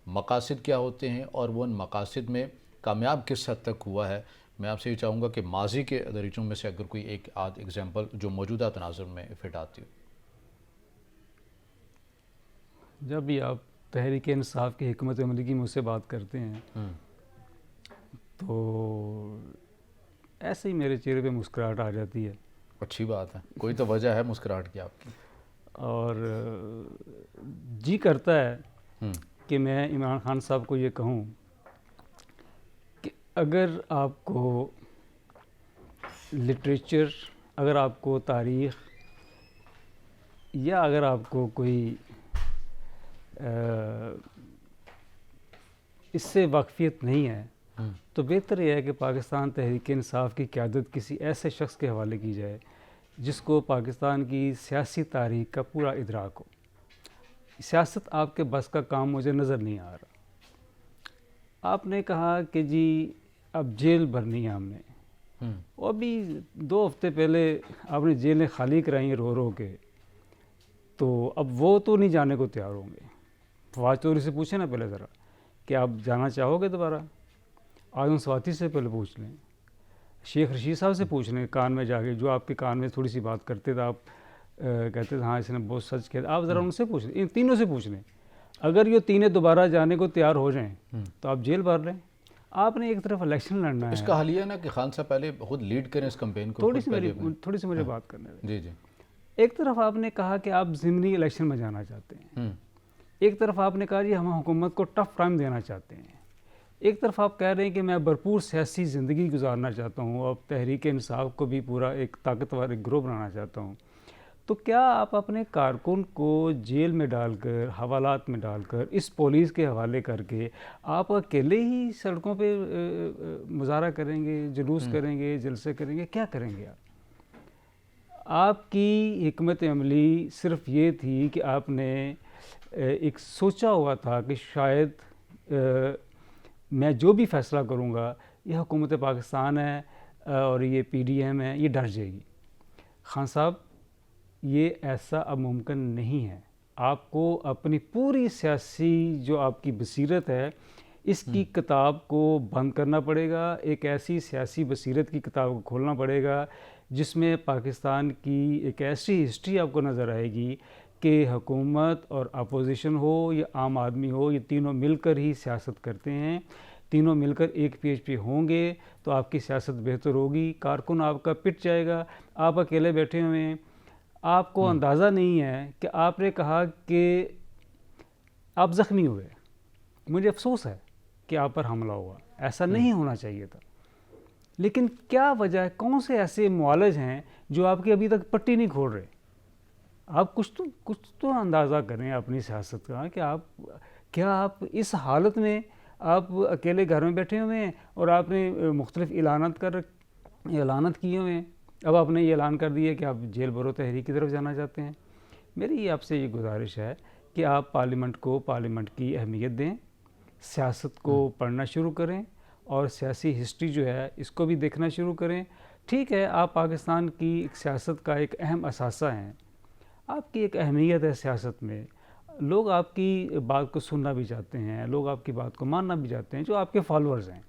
مقاصد کیا ہوتے ہیں اور وہ ان مقاصد میں کامیاب کس حد تک ہوا ہے. میں آپ سے یہ چاہوں گا کہ ماضی کے دریچوں میں سے اگر کوئی ایک آدھ ایگزامپل جو موجودہ تناظر میں فٹ آتی ہو. جب بھی آپ تحریک انصاف کی حکمت عملی کی مجھ سے بات کرتے ہیں تو ایسے ہی میرے چہرے پہ مسکراہٹ آ جاتی ہے. اچھی بات ہے, کوئی تو وجہ ہے مسکراہٹ کی آپ کی. اور جی کرتا ہے کہ میں عمران خان صاحب کو یہ کہوں کہ اگر آپ کو لٹریچر, اگر آپ کو تاریخ, یا اگر آپ کو کوئی اس سے واقفیت نہیں ہے تو بہتر یہ ہے کہ پاکستان تحریک انصاف کی قیادت کسی ایسے شخص کے حوالے کی جائے جس کو پاکستان کی سیاسی تاریخ کا پورا ادراک ہو. سیاست آپ کے بس کا کام مجھے نظر نہیں آ رہا. آپ نے کہا کہ جی اب جیل بھرنی ہے ہم نے, اور ابھی 2 ہفتے پہلے آپ نے جیلیں خالی کرائی ہیں رو رو کے, تو اب وہ تو نہیں جانے کو تیار ہوں گے. فواد چودھری سے پوچھیں نا پہلے ذرا کہ آپ جانا چاہو گے دوبارہ. آدم سواتی سے پہلے پوچھ لیں, شیخ رشید صاحب سے پوچھ لیں کان میں جا کے, جو آپ کے کان میں تھوڑی سی بات کرتے تھے, آپ کہتے تھے ہاں اس نے بہت سچ کہا. آپ ذرا ان سے پوچھ لیں, ان تینوں سے پوچھ لیں. اگر یہ تینوں دوبارہ جانے کو تیار ہو جائیں تو آپ جیل بھر لیں. آپ نے ایک طرف الیکشن لڑنا ہے. اس کا حل یہ ہے نا کہ خان صاحب پہلے خود لیڈ کریں اس کمپین کو. تھوڑی سی مجھے بات کرنے دیں. جی جی. ایک طرف آپ نے کہا کہ آپ ضمنی الیکشن میں جانا چاہتے ہیں, ایک طرف آپ نے کہا جی ہم حکومت کو ٹف ٹائم دینا چاہتے ہیں, ایک طرف آپ کہہ رہے ہیں کہ میں بھرپور سیاسی زندگی گزارنا چاہتا ہوں, اب تحریک انصاف کو بھی پورا ایک طاقتور ایک گروہ بنانا چاہتا ہوں. تو کیا آپ اپنے کارکن کو جیل میں ڈال کر, حوالات میں ڈال کر, اس پولیس کے حوالے کر کے آپ اکیلے ہی سڑکوں پہ مظاہرہ کریں گے, جلوس کریں گے, جلسے کریں گے, کیا کریں گے آپ؟ آپ کی حکمت عملی صرف یہ تھی کہ آپ نے ایک سوچا ہوا تھا کہ شاید میں جو بھی فیصلہ کروں گا یہ حکومت پاکستان ہے اور یہ پی ڈی ایم ہے, یہ ڈر جائے گی. خان صاحب یہ ایسا اب ممکن نہیں ہے. آپ کو اپنی پوری سیاسی جو آپ کی بصیرت ہے اس کی کتاب کو بند کرنا پڑے گا. ایک ایسی سیاسی بصیرت کی کتاب کو کھولنا پڑے گا جس میں پاکستان کی ایک ایسی ہسٹری آپ کو نظر آئے گی کہ حکومت اور اپوزیشن ہو یا عام آدمی ہو, یہ تینوں مل کر ہی سیاست کرتے ہیں. تینوں مل کر ایک پیج پہ ہوں گے تو آپ کی سیاست بہتر ہوگی. کارکن آپ کا پٹ جائے گا, آپ اکیلے بیٹھے ہوئے ہیں. آپ کو اندازہ نہیں ہے کہ آپ نے کہا کہ آپ زخمی ہوئے. مجھے افسوس ہے کہ آپ پر حملہ ہوا, ایسا نہیں ہونا چاہیے تھا. لیکن کیا وجہ ہے, کون سے ایسے معالج ہیں جو آپ کی ابھی تک پٹی نہیں کھول رہے؟ آپ کچھ تو اندازہ کریں اپنی سیاست کا کہ کیا آپ اس حالت میں آپ اکیلے گھر میں بیٹھے ہوئے ہیں اور آپ نے مختلف اعلانات کیے ہوئے ہیں. اب آپ نے یہ اعلان کر دیا کہ آپ جیل برو تحریک کی طرف جانا چاہتے ہیں. میری آپ سے یہ گزارش ہے کہ آپ پارلیمنٹ کی اہمیت دیں, سیاست کو پڑھنا شروع کریں اور سیاسی ہسٹری جو ہے اس کو بھی دیکھنا شروع کریں. ٹھیک ہے, آپ پاکستان کی ایک سیاست کا ایک اہم اثاثہ ہیں, آپ کی ایک اہمیت ہے سیاست میں, لوگ آپ کی بات کو سننا بھی چاہتے ہیں, لوگ آپ کی بات کو ماننا بھی چاہتے ہیں جو آپ کے فالورز ہیں.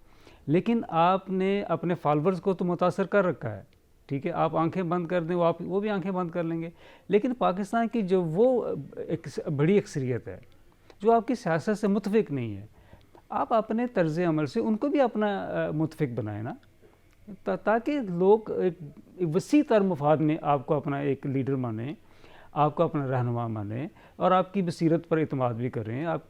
لیکن آپ نے اپنے فالورز کو تو متاثر کر رکھا ہے. ٹھیک ہے, آپ آنکھیں بند کر دیں, وہ بھی آنکھیں بند کر لیں گے. لیکن پاکستان کی جو وہ ایک بڑی اکثریت ہے جو آپ کی سیاست سے متفق نہیں ہے, آپ اپنے طرز عمل سے ان کو بھی اپنا متفق بنائیں نا, تاکہ لوگ ایک وسیع تر مفاد میں آپ کو اپنا ایک لیڈر مانیں, آپ کو اپنا رہنما مانیں اور آپ کی بصیرت پر اعتماد بھی کریں. آپ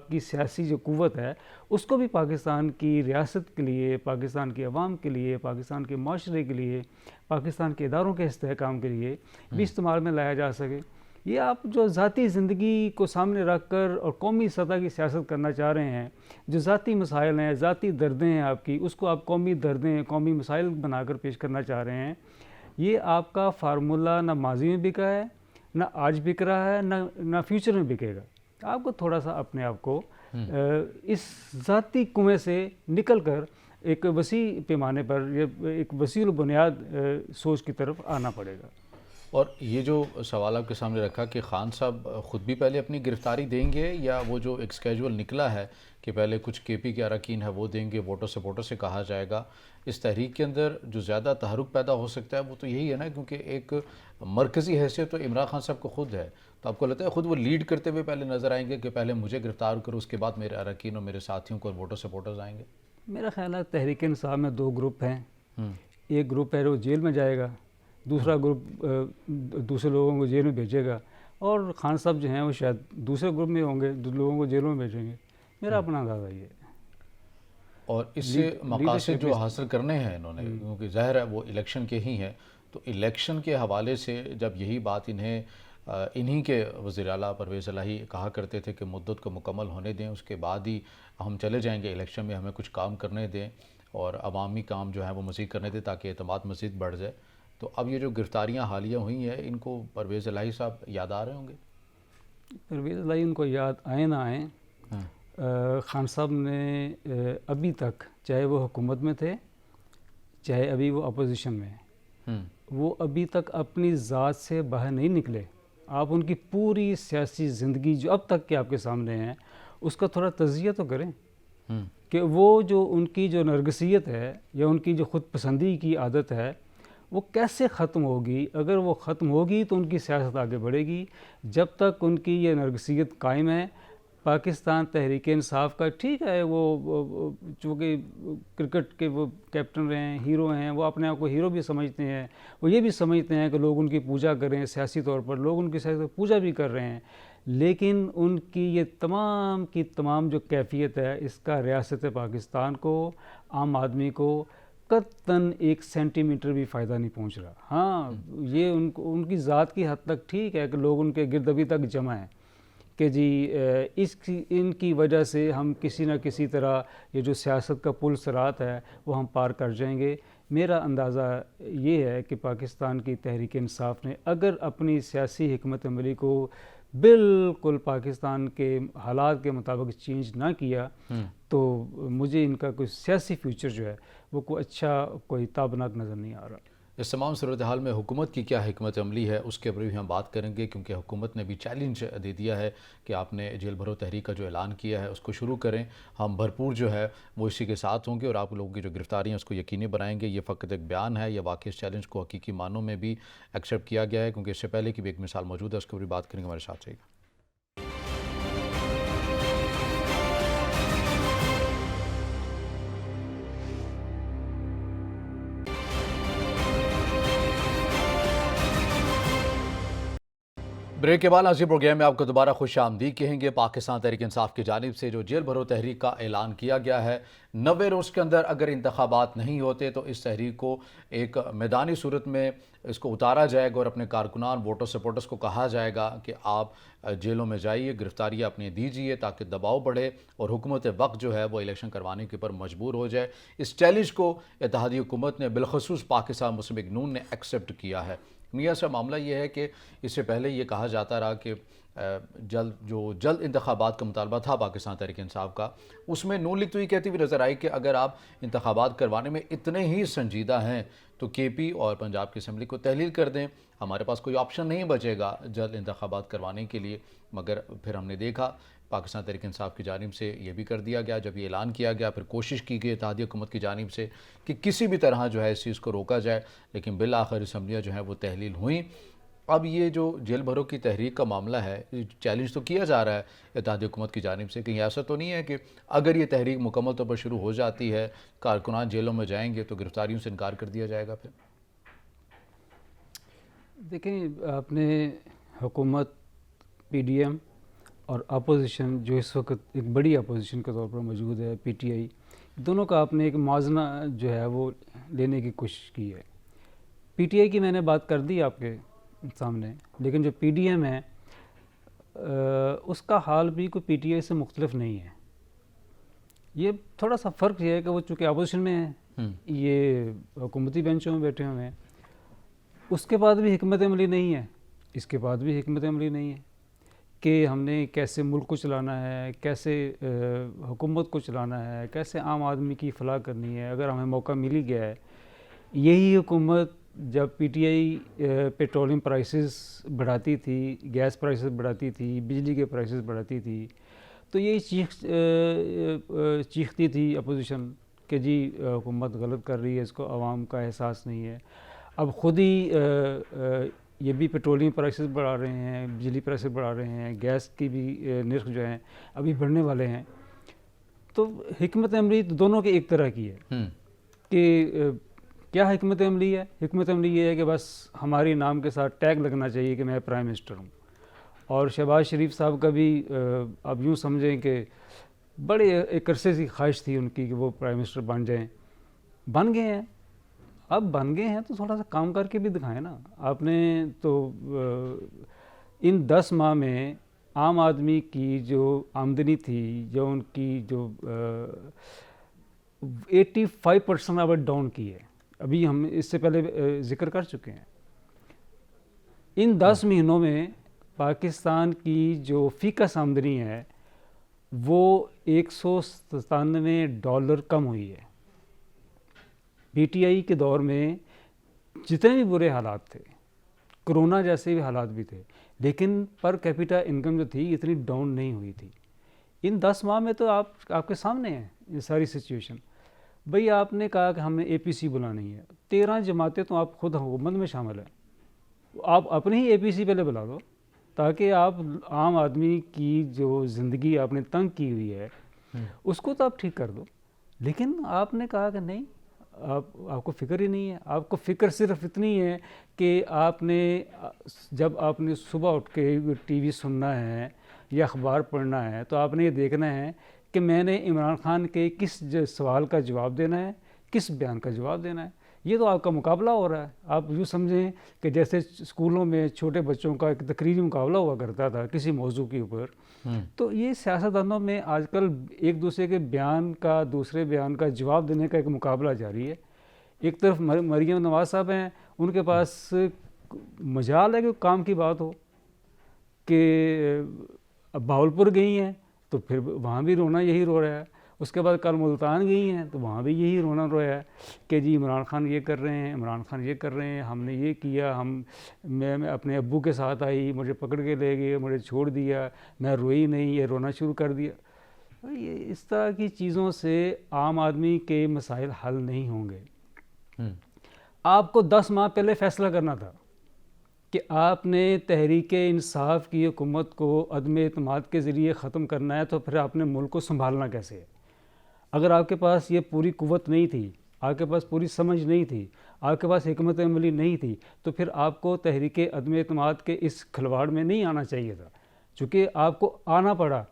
کی سیاسی جو قوت ہے اس کو بھی پاکستان کی ریاست کے لیے, پاکستان کی عوام کے لیے, پاکستان کے معاشرے کے لیے, پاکستان کے اداروں کے استحکام کے لیے بھی استعمال میں لایا جا سکے. یہ آپ جو ذاتی زندگی کو سامنے رکھ کر اور قومی سطح کی سیاست کرنا چاہ رہے ہیں, جو ذاتی مسائل ہیں, ذاتی دردیں ہیں آپ کی, اس کو آپ قومی دردیں, قومی مسائل بنا کر پیش کرنا چاہ رہے ہیں. یہ آپ کا فارمولہ نہ ماضی میں بکا ہے, نہ آج بک رہا ہے, نہ فیوچر میں بکے گا. آپ کو تھوڑا سا اپنے آپ کو اس ذاتی کنویں سے نکل کر ایک وسیع پیمانے پر ایک وسیع بنیاد سوچ کی طرف آنا پڑے گا. اور یہ جو سوال آپ کے سامنے رکھا کہ خان صاحب خود بھی پہلے اپنی گرفتاری دیں گے یا وہ جو ایک اسکیجول نکلا ہے کہ پہلے کچھ کے پی کے اراکین ہے وہ دیں گے، ووٹر سپورٹر سے کہا جائے گا، اس تحریک کے اندر جو زیادہ تحرک پیدا ہو سکتا ہے وہ تو یہی ہے نا، کیونکہ ایک مرکزی حیثیت تو عمران خان صاحب کو خود ہے، تو آپ کو لگتا ہے خود وہ لیڈ کرتے ہوئے پہلے نظر آئیں گے کہ پہلے مجھے گرفتار کرو، اس کے بعد میرے اراکین اور میرے ساتھیوں کو اور ووٹر سپورٹرز آئیں گے؟ میرا خیال ہے تحریک انصاف میں دو گروپ ہیں، ایک گروپ ہے وہ جیل میں جائے گا، دوسرا گروپ دوسرے لوگوں کو جیل میں بھیجے گا، اور خان صاحب جو ہیں وہ شاید دوسرے گروپ میں ہوں گے، لوگوں کو جیلوں میں بھیجیں گے، میرا اپنا اندازہ یہ ہے۔ اور اس سے مقاصد جو حاصل کرنے ہیں انہوں نے، کیونکہ ظاہر ہے وہ الیکشن کے ہی ہیں، تو الیکشن کے حوالے سے جب یہی بات انہی کے وزیر اعلیٰ پرویز الہی کہا کرتے تھے کہ مدت کو مکمل ہونے دیں، اس کے بعد ہی ہم چلے جائیں گے الیکشن میں، ہمیں کچھ کام کرنے دیں اور عوامی کام جو ہے وہ مزید کرنے دیں تاکہ اعتماد مزید بڑھ جائے، تو اب یہ جو گرفتاریاں حالیہ ہوئی ہیں ان کو پرویز الہی صاحب یاد آ رہے ہوں گے؟ پرویز الہی ان کو یاد آئیں نہ آئیں، خان صاحب نے ابھی تک، چاہے وہ حکومت میں تھے چاہے ابھی وہ اپوزیشن میں ہیں، وہ ابھی تک اپنی ذات سے باہر نہیں نکلے۔ آپ ان کی پوری سیاسی زندگی جو اب تک کے آپ کے سامنے ہیں اس کا تھوڑا تجزیہ تو کریں کہ وہ جو ان کی جو نرگسیت ہے یا ان کی جو خود پسندی کی عادت ہے وہ کیسے ختم ہوگی۔ اگر وہ ختم ہوگی تو ان کی سیاست آگے بڑھے گی، جب تک ان کی یہ نرگسیت قائم ہے پاکستان تحریک انصاف کا، ٹھیک ہے وہ چونکہ کرکٹ کے وہ کیپٹن رہے ہیں، ہیرو ہیں، وہ اپنے آپ کو ہیرو بھی سمجھتے ہیں، وہ یہ بھی سمجھتے ہیں کہ لوگ ان کی پوجا کریں، سیاسی طور پر لوگ ان کی سیاسی پوجا بھی کر رہے ہیں، لیکن ان کی یہ تمام کی تمام جو کیفیت ہے اس کا ریاست پاکستان کو، عام آدمی کو قطعاً 1 سینٹی میٹر بھی فائدہ نہیں پہنچ رہا۔ ہاں یہ ان کی ذات کی حد تک ٹھیک ہے کہ لوگ ان کے گرد ابھی تک جمع ہیں کہ جی ان کی وجہ سے ہم کسی نہ کسی طرح یہ جو سیاست کا پل صراط ہے وہ ہم پار کر جائیں گے۔ میرا اندازہ یہ ہے کہ پاکستان کی تحریک انصاف نے اگر اپنی سیاسی حکمت عملی کو بالکل پاکستان کے حالات کے مطابق چینج نہ کیا تو مجھے ان کا کوئی سیاسی فیوچر جو ہے وہ کوئی اچھا، کوئی تابناک نظر نہیں آ رہا۔ اس تمام صورتحال میں حکومت کی کیا حکمت عملی ہے اس کے اوپر بھی ہم بات کریں گے، کیونکہ حکومت نے بھی چیلنج دے دیا ہے کہ آپ نے جیل بھرو تحریک کا جو اعلان کیا ہے اس کو شروع کریں، ہم بھرپور جو ہے وہ اسی کے ساتھ ہوں گے اور آپ لوگوں کی جو گرفتاریاں اس کو یقینی بنائیں گے۔ یہ فقط ایک بیان ہے، یہ واقعی اس چیلنج کو حقیقی معنوں میں بھی ایکسیپٹ کیا گیا ہے، کیونکہ اس سے پہلے کی بھی ایک مثال موجود ہے، اس کے اوپر بھی بات کریں گے، ہمارے ساتھ رہیے گا۔ بریک کے بعد ناظرین پروگرام میں آپ کو دوبارہ خوش آمدید کہیں گے۔ پاکستان تحریک انصاف کی جانب سے جو جیل بھرو تحریک کا اعلان کیا گیا ہے، 90 روز کے اندر اگر انتخابات نہیں ہوتے تو اس تحریک کو ایک میدانی صورت میں اس کو اتارا جائے گا اور اپنے کارکنان ووٹر سپورٹرز کو کہا جائے گا کہ آپ جیلوں میں جائیے، گرفتاریاں اپنی دیجیے تاکہ دباؤ بڑھے اور حکومت وقت جو ہے وہ الیکشن کروانے کے اوپر مجبور ہو جائے۔ اس چیلنج کو اتحادی حکومت نے بالخصوص پاکستان مسلم لیگ نون نے ایکسیپٹ کیا ہے۔ میاں صاحب معاملہ یہ ہے کہ اس سے پہلے یہ کہا جاتا رہا کہ جلد انتخابات کا مطالبہ تھا پاکستان تحریک انصاف کا، اس میں نون لیگ تو یہ کہتی ہوئی نظر آئی کہ اگر آپ انتخابات کروانے میں اتنے ہی سنجیدہ ہیں تو کے پی اور پنجاب کی اسمبلی کو تحلیل کر دیں، ہمارے پاس کوئی آپشن نہیں بچے گا جلد انتخابات کروانے کے لیے۔ مگر پھر ہم نے دیکھا پاکستان تحریک انصاف کی جانب سے یہ بھی کر دیا گیا، جب یہ اعلان کیا گیا پھر کوشش کی گئی اتحادی حکومت کی جانب سے کہ کسی بھی طرح جو ہے اس چیز کو روکا جائے، لیکن بالآخر اسمبلیاں جو ہیں وہ تحلیل ہوئیں۔ اب یہ جو جیل بھرو کی تحریک کا معاملہ ہے، چیلنج تو کیا جا رہا ہے اتحادی حکومت کی جانب سے، کہیں ایسا تو نہیں ہے کہ اگر یہ تحریک مکمل طور پر شروع ہو جاتی ہے، کارکنان جیلوں میں جائیں گے تو گرفتاریوں سے انکار کر دیا جائے گا؟ پھر دیکھیں، آپ نے حکومت، پی ڈی ایم اور اپوزیشن جو اس وقت ایک بڑی اپوزیشن کے طور پر موجود ہے، پی ٹی آئی، دونوں کا آپ نے ایک موازنہ جو ہے وہ لینے کی کوشش کی ہے۔ پی ٹی آئی کی میں نے بات کر دی آپ کے سامنے، لیکن جو پی ڈی ایم ہے اس کا حال بھی کوئی پی ٹی آئی سے مختلف نہیں ہے۔ یہ تھوڑا سا فرق یہ ہے کہ وہ چونکہ اپوزیشن میں ہے، یہ حکومتی بینچوں میں بیٹھے ہوئے ہیں، اس کے بعد بھی حکمت عملی نہیں ہے، اس کے بعد بھی حکمت عملی نہیں ہے کہ ہم نے کیسے ملک کو چلانا ہے، کیسے حکومت کو چلانا ہے، کیسے عام آدمی کی فلاح کرنی ہے۔ اگر ہمیں موقع مل ہی گیا ہے، یہی حکومت جب P T I petroleum prices بڑھاتی تھی, گیس پرائسز بڑھاتی تھی, بجلی کے پرائسز بڑھاتی تھی, تو یہی چیختی تھی اپوزیشن کہ جی حکومت غلط کر رہی ہے, اس کو عوام کا احساس نہیں ہے. اب خود ہی یہ بھی پیٹرولیم پرائسز بڑھا رہے ہیں, بجلی پرائسز بڑھا رہے ہیں, گیس کی بھی نرخ جو ہیں ابھی بڑھنے والے ہیں. تو حکمت عملی دونوں کی ایک طرح کی ہے کہ کیا حکمت عملی ہے؟ حکمت عملی یہ ہے کہ بس ہماری نام کے ساتھ ٹیگ لگنا چاہیے کہ میں پرائم منسٹر ہوں. اور شہباز شریف صاحب کا بھی اب یوں سمجھیں کہ بڑے ایک عرصے سے خواہش تھی ان کی کہ وہ پرائم منسٹر بن جائیں, بن گئے ہیں. اب بن گئے ہیں تو تھوڑا سا کام کر کے بھی دکھائیں نا. آپ نے تو ان 10 ماہ میں عام آدمی کی جو آمدنی تھی, جو ان کی جو 85% اب ڈاؤن کی ہے. ابھی ہم اس سے پہلے ذکر کر چکے ہیں. ان 10 مہینوں میں پاکستان کی جو فی کس آمدنی ہے وہ $197 کم ہوئی ہے. پی ٹی آئی کے دور میں جتنے بھی برے حالات تھے, کرونا جیسے بھی حالات بھی تھے, لیکن پر کیپیٹا انکم جو تھی اتنی ڈاؤن نہیں ہوئی تھی. ان 10 ماہ میں تو آپ کے سامنے ہے یہ ساری سچویشن. بھئی آپ نے کہا کہ ہمیں اے پی سی بلانی ہے, 13 جماعتیں تو آپ خود حکومت میں شامل ہیں, آپ اپنے ہی اے پی سی پہلے بلا دو تاکہ آپ عام آدمی کی جو زندگی آپ نے تنگ کی ہوئی ہے اس کو تو آپ ٹھیک کر دو. لیکن آپ نے کہا کہ نہیں, آپ کو فکر ہی نہیں ہے. آپ کو فکر صرف اتنی ہے کہ آپ نے جب آپ نے صبح اٹھ کے ٹی وی سننا ہے یا اخبار پڑھنا ہے تو آپ نے یہ دیکھنا ہے کہ میں نے عمران خان کے کس سوال کا جواب دینا ہے, کس بیان کا جواب دینا ہے. یہ تو آپ کا مقابلہ ہو رہا ہے. آپ یوں سمجھیں کہ جیسے اسکولوں میں چھوٹے بچوں کا ایک تقریری مقابلہ ہوا کرتا تھا کسی موضوع کے اوپر, تو یہ سیاستدانوں میں آج کل ایک دوسرے کے بیان کا دوسرے بیان کا جواب دینے کا ایک مقابلہ جاری ہے. ایک طرف مریم نواز صاحب ہیں, ان کے پاس مجال ہے کہ کام کی بات ہو کہ اب بہاولپور گئی ہیں تو پھر وہاں بھی رونا یہی رو رہا ہے. اس کے بعد کل ملتان گئی ہیں تو وہاں بھی یہی رونا رویا ہے کہ جی عمران خان یہ کر رہے ہیں, عمران خان یہ کر رہے ہیں, ہم نے یہ کیا, میں اپنے ابو کے ساتھ آئی, مجھے پکڑ کے لے گئے, مجھے چھوڑ دیا, میں روئی نہیں, یہ رونا شروع کر دیا. یہ اس طرح کی چیزوں سے عام آدمی کے مسائل حل نہیں ہوں گے. آپ کو 10 ماہ پہلے فیصلہ کرنا تھا کہ آپ نے تحریک انصاف کی حکومت کو عدم اعتماد کے ذریعے ختم کرنا ہے, تو پھر آپ نے ملک کو سنبھالنا کیسے ہے؟ اگر آپ کے پاس یہ پوری قوت نہیں تھی, آپ کے پاس پوری سمجھ نہیں تھی, آپ کے پاس حکمت عملی نہیں تھی, تو پھر آپ کو تحریک عدم اعتماد کے اس کھلواڑ میں نہیں آنا چاہیے تھا. چونکہ آپ کو آنا پڑا,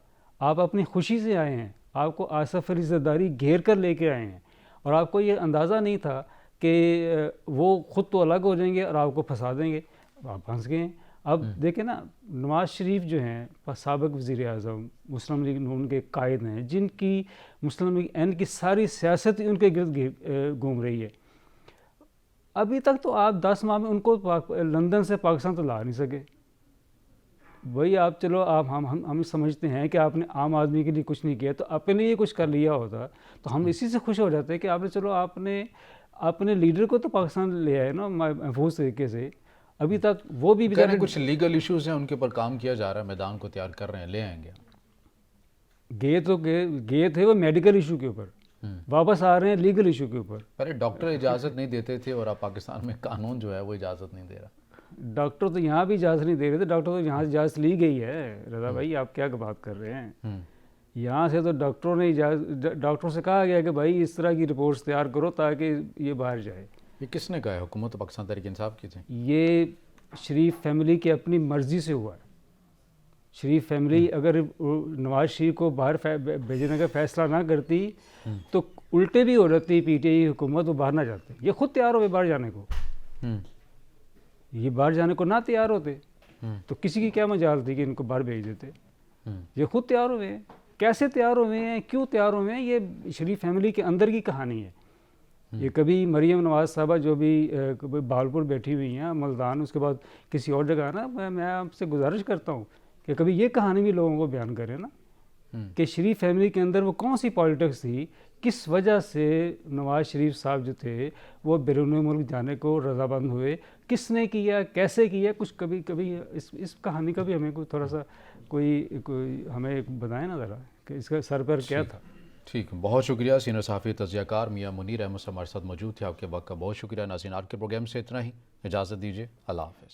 آپ اپنی خوشی سے آئے ہیں, آپ کو آصف علی زرداری گھیر کر لے کے آئے ہیں, اور آپ کو یہ اندازہ نہیں تھا کہ وہ خود تو الگ ہو جائیں گے اور آپ کو پھنسا دیں گے. آپ پھنس گئے ہیں. اب دیکھیں نا, نواز شریف جو ہیں سابق وزیر اعظم, مسلم لیگ نون کے قائد ہیں, جن کی مسلم لیگ این کی ساری سیاست ان کے گرد گھوم رہی ہے. ابھی تک تو آپ 10 ماہ میں ان کو لندن سے پاکستان تو لا نہیں سکے. وہی آپ چلو آپ ہم سمجھتے ہیں کہ آپ نے عام آدمی کے لیے کچھ نہیں کیا, تو اپنے لیے کچھ کر لیا ہوتا تو ہم اسی سے خوش ہو جاتے کہ آپ نے چلو آپ نے اپنے لیڈر کو تو پاکستان لے آئے نا محفوظ طریقے سے. ابھی تک وہ بھی بیچارے کچھ لیگل ایشوز ہیں ان کے اوپر کام کیا جا رہا ہے, میدان کو تیار کر رہے ہیں, لے آئیں گے. گئے تھے وہ میڈیکل ایشو کے اوپر, واپس آ رہے ہیں لیگل ایشو کے اوپر. پہلے ڈاکٹر اجازت نہیں دیتے تھے اور اب پاکستان میں قانون جو ہے وہ اجازت نہیں دے رہا. ڈاکٹر تو یہاں بھی اجازت نہیں دے رہے تھے, ڈاکٹر تو یہاں سے اجازت لی گئی ہے. رضا بھائی آپ کیا بات کر رہے ہیں؟ یہاں سے تو ڈاکٹروں سے کہا گیا کہ بھائی اس طرح کی رپورٹس تیار کرو تاکہ یہ باہر جائے. یہ کس نے کہا ہے؟ حکومت پاکستان تحریک انصاف کی تھی. یہ شریف فیملی کی اپنی مرضی سے ہوا ہے. شریف فیملی اگر نواز شریف کو باہر بھیجنے کا فیصلہ نہ کرتی تو الٹے بھی ہو جاتی پی ٹی آئی حکومت, وہ باہر نہ جاتے. یہ خود تیار ہوئے باہر جانے کو, یہ باہر جانے کو نہ تیار ہوتے تو کسی کی کیا مجال تھی کہ ان کو باہر بھیج دیتے. یہ خود تیار ہوئے ہیں. کیسے تیار ہوئے ہیں, کیوں تیار ہوئے ہیں, یہ شریف فیملی کے اندر کی کہانی ہے. یہ کبھی مریم نواز صاحبہ جو بھی بہاولپور بیٹھی ہوئی ہیں, ملتان, اس کے بعد کسی اور جگہ نا, میں آپ سے گزارش کرتا ہوں کہ کبھی یہ کہانی بھی لوگوں کو بیان کریں نا کہ شریف فیملی کے اندر وہ کون سی پالیٹکس تھی کس وجہ سے نواز شریف صاحب جو تھے وہ بیرون ملک جانے کو رضامند ہوئے، کس نے کیا، کیسے کیا، کچھ کبھی اس کہانی کا بھی ہمیں کوئی تھوڑا سا کوئی ہمیں بتائیں نا ذرا کہ اس کا سر پر کیا تھا. ٹھیک، بہت شکریہ. سینئر صحافی تجزیہ کار میاں منیر احمد ہمارے ساتھ موجود تھے. آپ کے وقت کا بہت شکریہ. ناظرین، آج کے پروگرام سے اتنا ہی. اجازت دیجیے. اللہ حافظ.